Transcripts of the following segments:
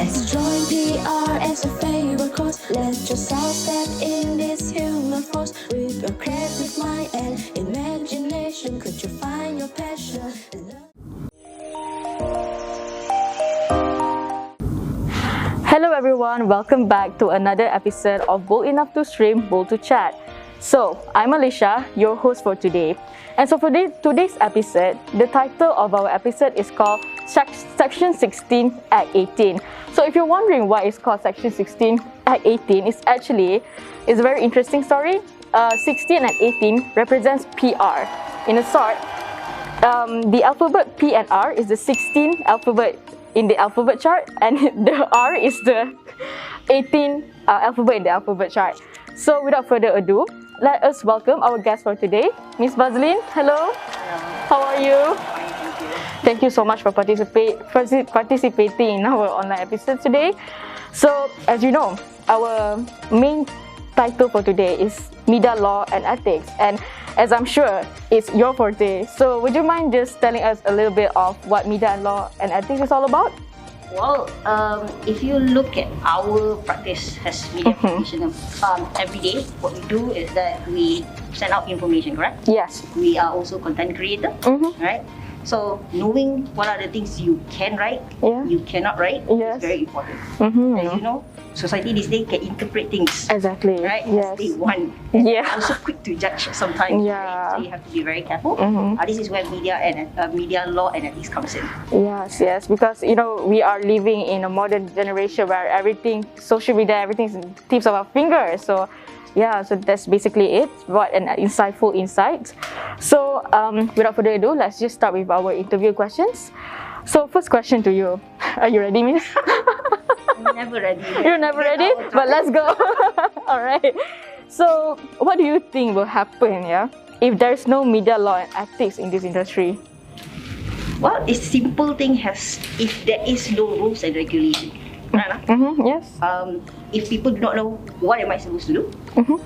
Let's join PR as a favorite course. Let yourself step in this human force. With your creative mind and imagination, could you find your passion? Hello everyone, welcome back to another episode of Bold Enough to Stream, Bold to Chat. So, I'm Alicia, your host for today. And so for today's episode, the title of our episode is called Section 16 Act 18. So if you're wondering why it's called Section 16 Act 18, it's a very interesting story. 16 and 18 represents PR. In a sort, the alphabet P and R is the 16th alphabet in the alphabet chart, and the R is the 18th alphabet in the alphabet chart. So without further ado, let us welcome our guest for today, Miss Bazlin. Hello. How are you? Thank you so much for participating in our online episode today. So, as you know, our main title for today is Media Law and Ethics, and as I'm sure it's your forte. So, would you mind just telling us a little bit of what media law and ethics is all about? Well, if you look at our practice as media practitioners, every day what we do is that we send out information, correct? Yes. We are also content creator, right? So knowing what are the things you can write, you cannot write, is very important. As you know, society these days can interpret things. Exactly. Right? Yes. As they want. Yeah. Also quick to judge sometimes. Yeah. Right? So you have to be very careful. This is where media law and ethics comes in. Yes, because you know we are living in a modern generation where social media, everything's in the tips of our fingers. So yeah, so that's basically it. What an insightful insight. So without further ado, let's just start with our interview questions. So first question to you. Are you ready, Miss? I'm never ready. You're never ready? But let's go. Alright. So what do you think will happen, if there's no media law and ethics in this industry? Well, a simple thing if there is no rules and regulation. Right? Yes. If people do not know what am I supposed to do,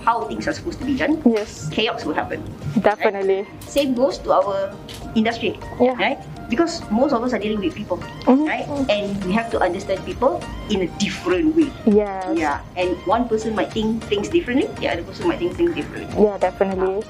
how things are supposed to be done, yes, chaos will happen. Definitely. Right? Same goes to our industry, right? Because most of us are dealing with people, right? And we have to understand people in a different way. Yes. Yeah. And one person might think things differently, the other person might think things differently. Yeah, definitely.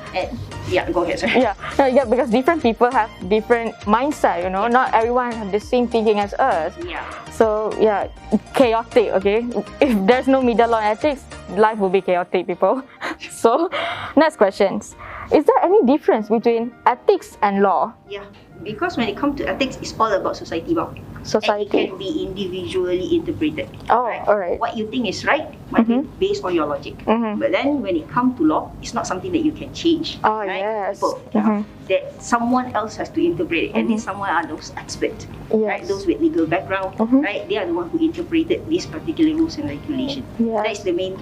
Go ahead, sir. Yeah, because different people have different mindset, you know. Not everyone have the same thinking as us. Yeah. So yeah, chaotic, okay? If there's no media law and ethics, life will be chaotic, people. So, next questions. Is there any difference between ethics and law? Yeah, because when it comes to ethics, it's all about society law. Society. And it can be individually interpreted. Oh, right? alright. What you think is right might be based on your logic. But then when it comes to law, it's not something that you can change. Oh, right? yes. People, that someone else has to interpret it. And these someone are those experts. Right? Those with legal background. Right? They are the ones who interpreted these particular rules and regulations. Yes. That is the main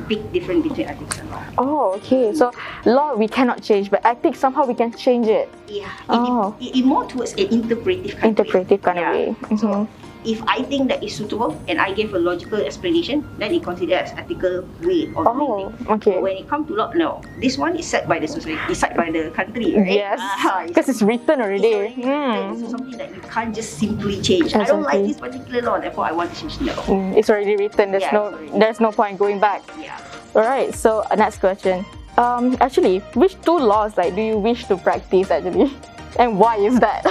big difference between ethics and law. Oh, okay. So law we cannot change, but ethics somehow we can change it. Yeah. It more towards an interpretive kind of way. So if I think that is suitable and I give a logical explanation, then it considered as ethical way of doing things. Okay. But when it comes to law, no. This one is set by the society, it's set by the country, right? Yes. Because it's written already. This is something that you can't just simply change. I don't like this particular law, therefore I want to change the law. It's already written. There's no point going back. Yeah. Alright. So next question. Actually, which two laws do you wish to practice actually, and why is that?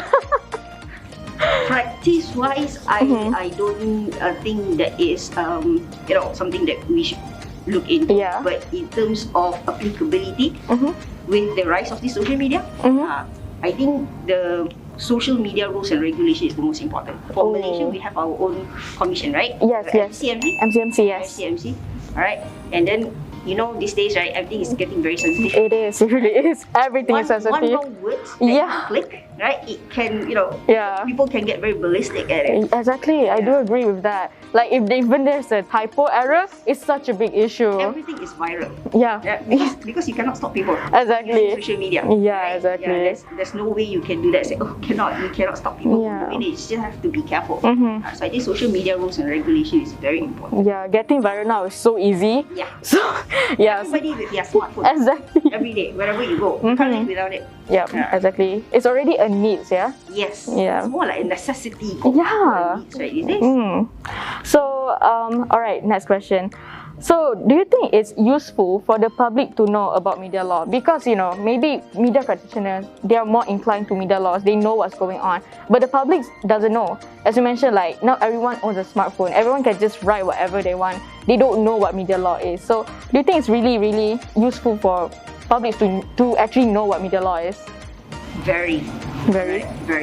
Practice-wise, I don't think that is something that we should look into. Yeah. But in terms of applicability, with the rise of the social media, I think the social media rules and regulation is the most important. For Malaysia, we have our own commission, right? Yes. MCMC, yes. MCMC, alright. And then these days, right, everything is getting very sensitive. It really is. Everything is sensitive. One wrong word that you click, right, it can, people can get very ballistic at it. Exactly, I do agree with that. Like, even there's a typo error, it's such a big issue. Everything is viral. Yeah. Because you cannot stop people. Exactly. Social media. Yeah, right? exactly. Yeah, there's no way you can do that. Say, you cannot stop people from doing it. You just have to be careful. So I think social media rules and regulation is very important. Yeah, getting viral now is so easy. Yeah. So, yeah. Everybody with their smartphone. Exactly. Every day, wherever you go. You can't live without it. Yeah, exactly. It's already a need, Yes. Yeah. It's more like a necessity. Yeah. Needs, right, these days. So, So, all right, next question. So, do you think it's useful for the public to know about media law? Because, maybe media practitioners, they are more inclined to media laws. They know what's going on. But the public doesn't know. As you mentioned, like, now everyone owns a smartphone. Everyone can just write whatever they want. They don't know what media law is. So, do you think it's really, really useful for public to actually know what media law is? Very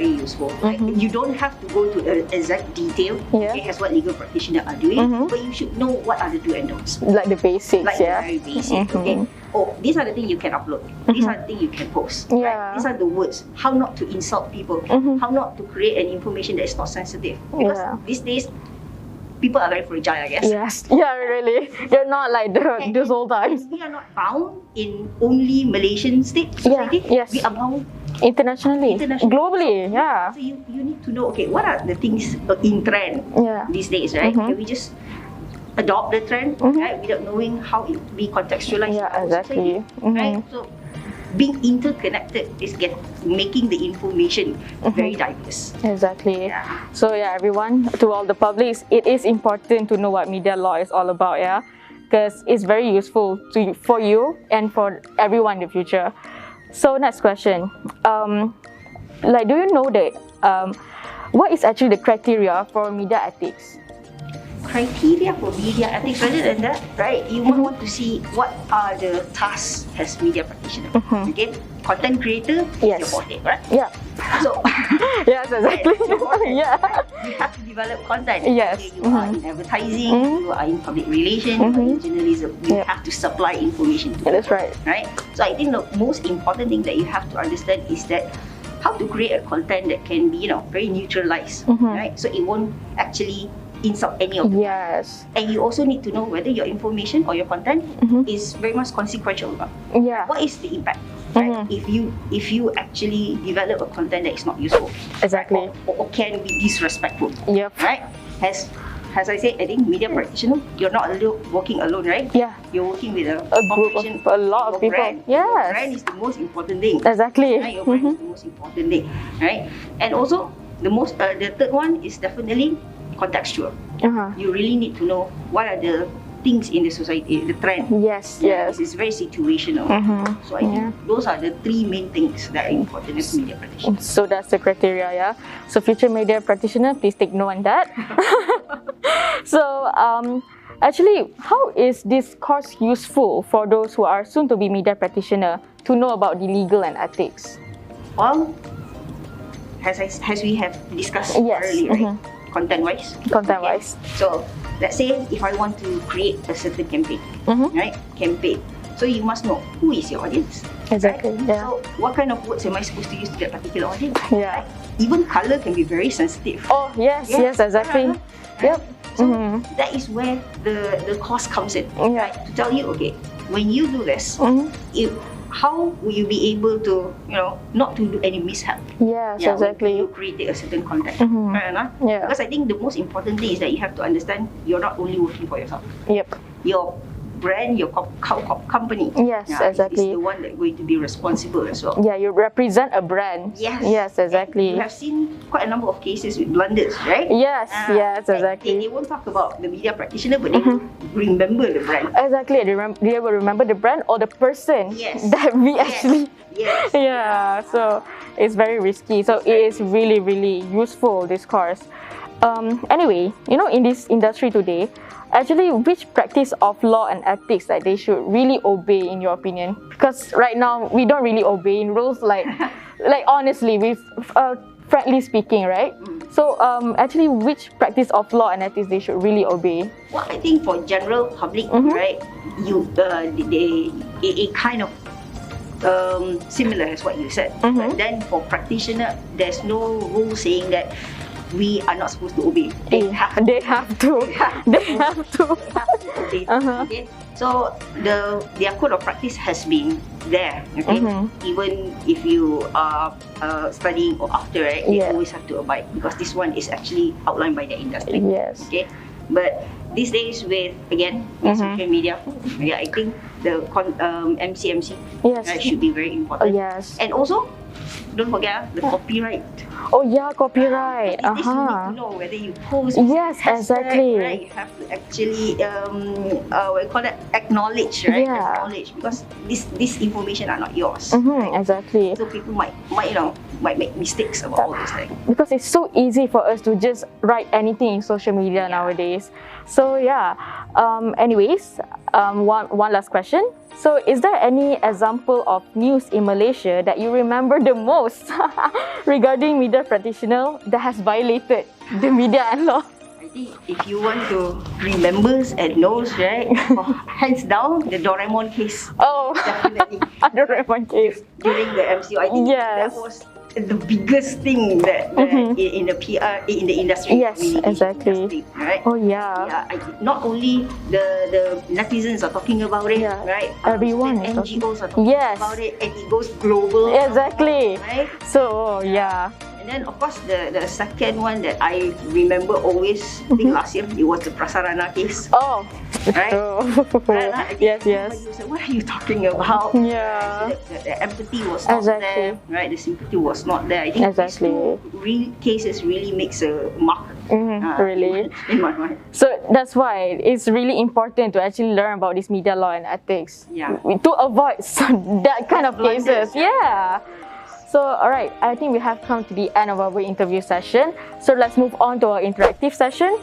useful. Like, you don't have to go to the exact detail as what legal practitioners are doing, but you should know what are the do and don'ts. Like the basics, like the very basic. Okay. Oh, these are the things you can upload. These are the things you can post. Right? These are the words. How not to insult people. How not to create an information that is not sensitive. Because these days, people are very fragile, I guess. Yes. Yeah, really. They're not like those old times. We are not bound in only Malaysian society. Yes. We are bound internationally, globally. Yeah. So you need to know, okay, what are the things in trend these days, right? Can we just adopt the trend, right, without knowing how it be contextualized? Yeah, exactly. Right? So being interconnected is making the information very diverse. Exactly. So everyone, to all the publics, it is important to know what media law is all about, because it's very useful for you and for everyone in the future. So next question, like, do you know that what is actually the criteria for media ethics? Criteria for media ethics, rather than that, right? You want to see what are the tasks as media practitioner. Okay, content creator is your forte, right? Yeah. So yes, exactly. You have to develop content. Yes. Okay, you are in advertising, you are in public relations, you are in journalism. You have to supply information to people. That's right. Right. So I think the most important thing that you have to understand is that how to create a content that can be, very neutralized, right? So it won't actually insult any of them. Yes. And you also need to know whether your information or your content is very much consequential. Yeah. What is the impact? Right? If you actually develop a content that is not useful, exactly, or can be disrespectful, yep, right? As I said, I think media practitioner, you're not working alone, right? Yeah. You're working with a group of a lot of people. Brand. Yes. Your brand is the most important thing. Exactly. Right? Your brand is the most important thing, right? And also the third one is definitely contextual. You really need to know what are the things in the society, the trend. Yes. It's very situational. So I think those are the three main things that are important as media practitioner. So that's the criteria, So future media practitioner, please take note on that. So actually, how is this course useful for those who are soon to be media practitioner to know about the legal and ethics? Well, as we have discussed earlier, right? Content-wise. So let's say if I want to create a certain campaign, right? So you must know who is your audience. Exactly. Right? So what kind of words am I supposed to use to that particular audience? Yeah. Right? Even color can be very sensitive. Oh yes, exactly. Yep. So that is where the course comes in. Right? To tell you, okay, when you do this, how will you be able to, not to do any mishap? Yes, exactly. When you create a certain content. Right, yeah. Because I think the most important thing is that you have to understand you're not only working for yourself. Yep. Your brand, your company. Yes, exactly. Is the one that's going to be responsible as well. Yeah, you represent a brand. Yes, exactly. And you have seen quite a number of cases with blunders, right? Yes, exactly. They won't talk about the media practitioner, but they will remember the brand. Exactly, they will remember the brand or the person that we actually. Yes. Yeah, so it's very risky. So it is really, really useful, this course. Anyway, in this industry today, actually, which practice of law and ethics that they should really obey, in your opinion? Because right now we don't really obey in rules, like honestly, frankly speaking, right? So actually, which practice of law and ethics they should really obey? Well, I think for general public, right, it kind of similar as what you said. But then for practitioner, there's no rule saying that we are not supposed to obey. They have to obey. Okay? So their code of practice has been there. Okay, even if you are studying or after, right, you always have to abide because this one is actually outlined by the industry. Yes. Okay, but these days with social media, I think the MCMC should be very important. Yes. And also don't forget the copyright. Oh yeah, copyright. These days you need to know whether you post. Yes, hashtag, exactly. Right? You have to actually what you call that, acknowledge, right? Yeah. Acknowledge, because this information are not yours. Exactly. So people might make mistakes about all those things. Because it's so easy for us to just write anything in social media nowadays. So yeah. Anyways, one last question. So, is there any example of news in Malaysia that you remember the most regarding media practitioner that has violated the media law? I think if you want to remember and knows, right, hands down, the Doraemon case. Oh, Definitely. Doraemon case. During the MCO, I think Yes. that was the biggest thing that in the PR, in the industry. Yes, exactly. Industry, right? Oh yeah. Yeah, not only the netizens are talking about it, Yeah. right? Everyone is NGOs are talking Yes. about it, and it goes global. Exactly. Right? So yeah. And then of course the second one that I remember always, I think last year, it was the Prasarana case. Oh. Right? Right? Yes, yes. Everybody was like, what are you talking about? Yeah. So the empathy was not Exactly. there, right? The sympathy was not there. I think Exactly. these two real cases really makes a mark. Really. In my mind. So that's why it's really important to actually learn about this media law and ethics. Yeah. To avoid that kind of Blunders, cases. right? Yeah. So, alright, I think we have come to the end of our interview session. So let's move on to our interactive session.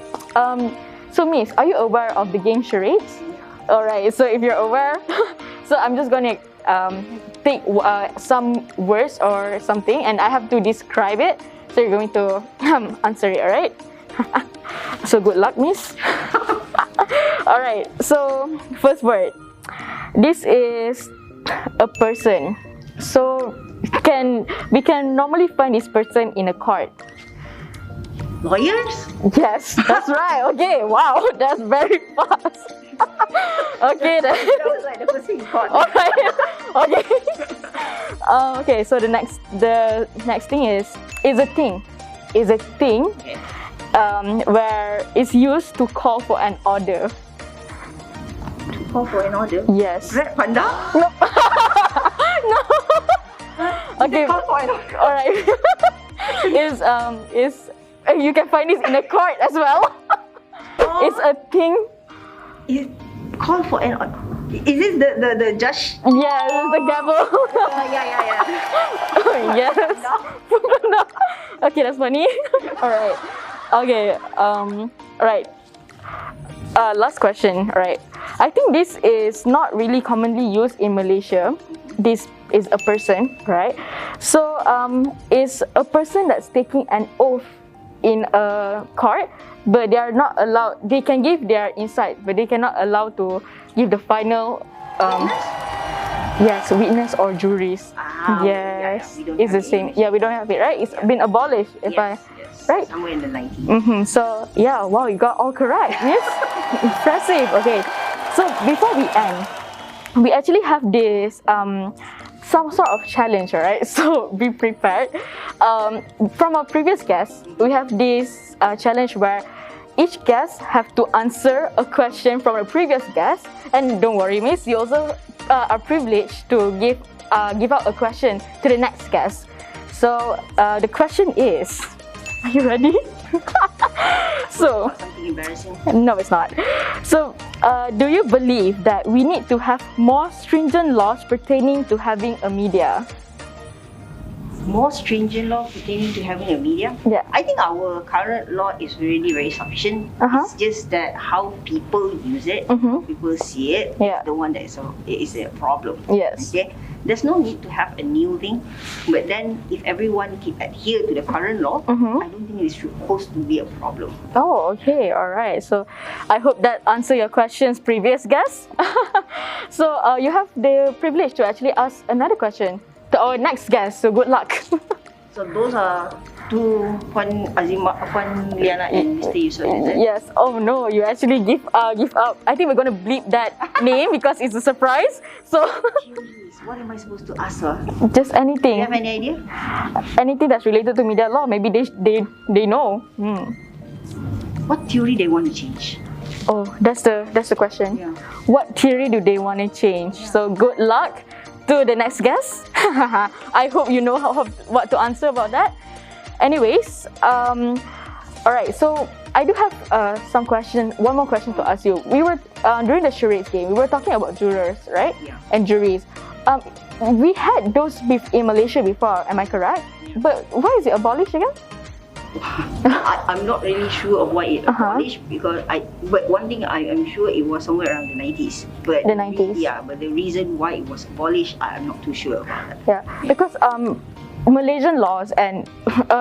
So Miss, are you aware of the game charades? Alright, so if you're aware, so I'm just gonna take some words or something and I have to describe it. So you're going to answer it, alright? So good luck, Miss. Alright, so first word. This is a person. So we can normally find this person in a court. Lawyers? Yes, that's right. Okay, wow, that's very fast. Okay, then. That was like the first thing you caught. Alright. Okay. Okay, so the next thing is a thing. Is a thing Okay. where it's used to call for an order. To call for an order? Yes. Red Panda? No. No. Okay. Call for an order. Alright. is you can find this in a court as well. It's a thing. Is call for an order. Is this the judge? Yes, it's the gavel. Yeah. Yes. No. Okay, that's funny. Alright. Okay. Alright. Last question. Alright. I think this is not really commonly used in Malaysia. This is a person, right? So, is a person that's taking an oath in a court, but they are not allowed. They can give their insight, but they cannot allow to give the final. Yes, witness or juries. Yes, we don't it's the have it same. in Yeah, we don't have it, right? It's been abolished. If Yes. right? Somewhere in the 90s. So yeah, wow, you got all correct. Yes, impressive. Okay, so before we end, we actually have this some sort of challenge, alright? So be prepared. From our previous guest, we have this challenge where each guest have to answer a question from a previous guest, and don't worry, Miss, you also are privileged to give out a question to the next guest. So the question is, are you ready? So, Something embarrassing. no, it's not. So, do you believe that we need to have more stringent laws pertaining to having a media? More stringent law pertaining to having a media? Yeah. I think our current law is really very sufficient. It's just that how people use it, how people see it, Yeah. the one that is a problem. Yes. Okay. There's no need to have a new thing, but then if everyone keep adhere to the current law, I don't think it's supposed to be a problem. Oh, okay, all right. So, I hope that answer your questions, previous guests. So, you have the privilege to actually ask another question to our next guest. So, good luck. So those are two Puan Azima, Puan Liana and Mr. Yusuf, is it? Yes. Oh no, you actually give up. I think we're gonna bleep that name because it's a surprise. So, Jeez, what am I supposed to ask her? just Do anything. you have any idea? Anything that's related to media law. Maybe they know. What theory they want to change? Oh, that's the question. Yeah. What theory do they want to change? So good luck to the next guest. I hope you know what to answer about that. Anyways, all right. So I do have one more question to ask you. We were during the charades game. We were talking about jurors, right? Yeah. And juries. We had those in Malaysia before. Am I correct? Yeah. But why is it abolished again? I'm not really sure of why it abolished but one thing I am sure it was somewhere around the 90s. But The 90s. but the reason why it was abolished, I'm not too sure about that. Yeah, because Malaysian laws and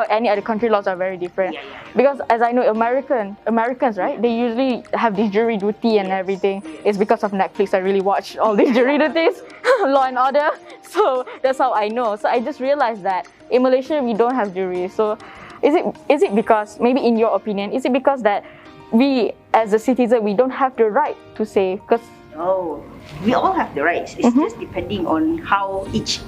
any other country laws are very different. Yeah. Because as I know, Americans, right? They usually have this jury duty and everything. It's because of Netflix I really watch all these jury duties, Law and Order. So that's how I know. So I just realized that in Malaysia we don't have juries. So is it because, maybe in your opinion, is it because that we as a citizen we don't have the right to say? Because we all have the rights. It's just depending on how each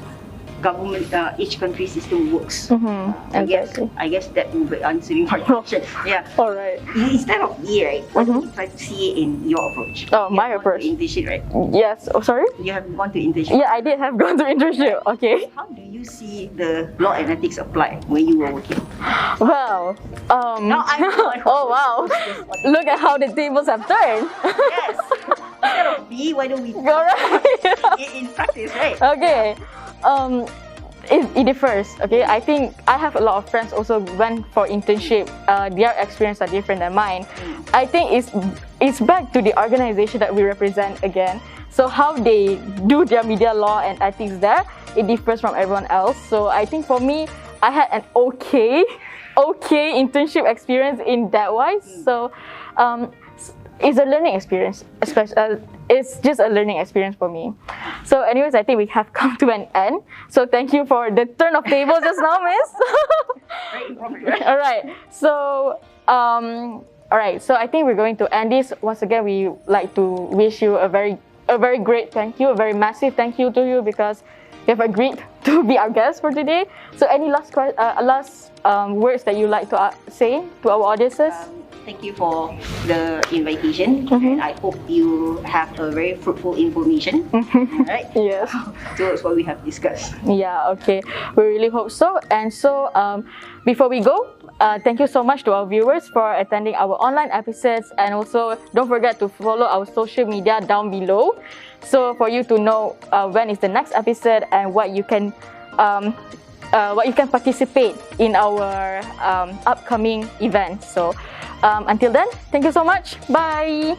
government, each country system works. I guess that will be answering my question. Yeah. All right. Instead of me, right? Why don't you try to see it in your approach? Oh, my approach. Internship, right? Yes. Oh, sorry. You have gone to internship. Yeah, I did have gone to internship. Okay. How do you see the law and ethics apply when you were working? Well, Now I'm the one who oh wow! Look at how the tables have turned. Yes. Instead of me, why don't we All right. in practice, right? Okay. It differs. Okay, I think I have a lot of friends also went for internship. Their experience are different than mine. I think it's back to the organization that we represent again. So how they do their media law and ethics there, it differs from everyone else. So I think for me, I had an okay internship experience in that wise. So it's a learning experience, it's just a learning experience for me. So anyways, I think we have come to an end. So thank you for the turn of tables just now, miss. All right. So all right. So I think we're going to end this. Once again, we like to wish you a very great thank you, a very massive thank you to you, because you have agreed to be our guest for today. So any last words that you like to say to our audiences? Thank you for the invitation, and I hope you have a very fruitful information, right? Yes. Towards what we have discussed. Yeah, okay. We really hope so. And so, before we go, thank you so much to our viewers for attending our online episodes, and also don't forget to follow our social media down below, so for you to know when is the next episode and what you can participate in our upcoming events. So until then, thank you so much. Bye.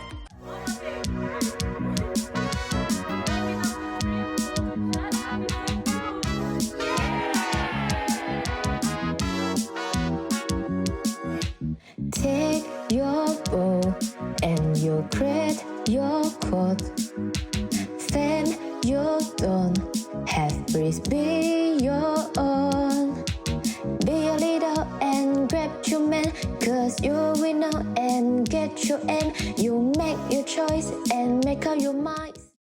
Take your bow and you create your quote. Fame you don't have, breeze be your own. Be a leader and grab your man, cause you will know and get your aim. You make your choice and make up your mind.